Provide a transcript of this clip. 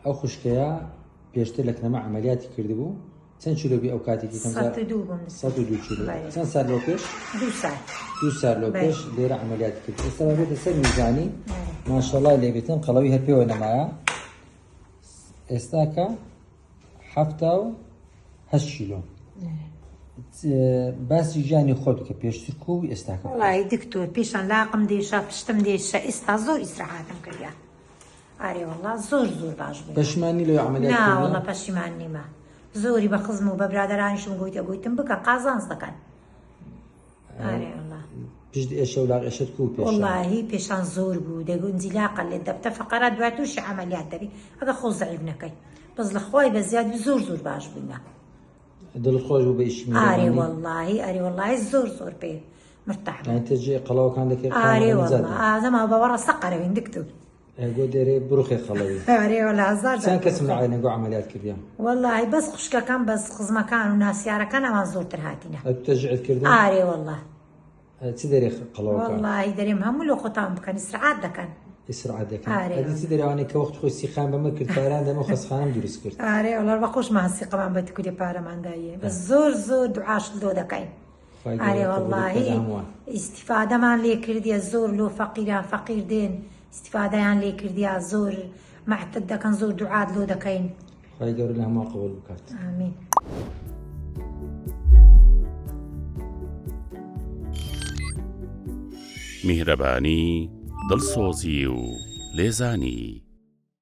ئەو خوشکەیە پێشتر لە کەنەما عملیاتی کردبوو چەند کیلۆ بی ئەو کاتێکی کەم 102 کیلۆ چەند سال لەو پێش 2 سال لەو پێش لێرە عملیاتی کرد ئێستا بێتە سەر میزانی ماشەڵڵا لێبێتن قەڵەوی هەر پێوە نەمایە ئێستا کە 78 کیلۆ باسی ژیانی خۆت کە پێشتر کوی ئێستاکە وڵای دکتۆر پێشان لاقم دێشە پشتم دێشە ئێستا زۆر ئیسراحاتم کردیا ئارێ وەڵا زۆر باش بوو پەشیمانی لەوێ عملیات نا وەڵا پەشیمان نیمە زۆری بە خزم و بە برادرانیشم گوتم بکە قازانز دەکەن ئارێ وەڵا پشت ئێشە و لاق ئێشت کو پێشان وەڵاهی پێشان زۆر بوو دەگوندی لاقە لێت دەبتە فەقەرە دوای تووشی عملیات دەبی ئەگە خۆ زەعیف نەکەی بەس لە خۆی بە زیاد زۆر باش بووینە دڵخۆش بوو بە ئیشمی ئارێ وەڵاهی زۆر پێ مرتاح یعنی تەجێ قەڵاوەکان دەکەی ئارێ وەڵا ئازەما بەوەڕە سەقەرەوین دکتۆر ئەگۆ دێرێ بڕوخێ خەڵەوی ئارێ وەڵا هەزار چەند کەسم لە عەینەگۆ عملیات کردیان وەڵاهی بەس خوشکەکان بەس خزمەکان و ناسیارەکان ئەوان زۆرتر هاتینە تەجعید کردن ئارێ وەڵا چ دەرێ قەڵەوەکان وەڵاهی دەرێم هەموو لە خۆتان بکەن ئیسراحات دەکەن ئیسراحات دەکەن ئەدی دەرەوانەی کە وەخت خۆی سیخان بەمە کرد پاران دەمە خۆسخانەم دروست کرد ئارێ وەڵا بە خۆشمان سیقەمان بە تکوری پارەمانداییە بەس زۆر دوعاش لۆ دەکەین ئارێ وەڵاهی ئیستیفادەمان لێ کردیە زۆر لۆ فەقیر دێن استیفادەیان لێ کردیا زۆر معتد دەکەن زۆر دوعات لۆ دەکەین خی گەورە لە هەموو قبوڵ بکات ئامین میهرەبانی دڵسۆزی و لێزانی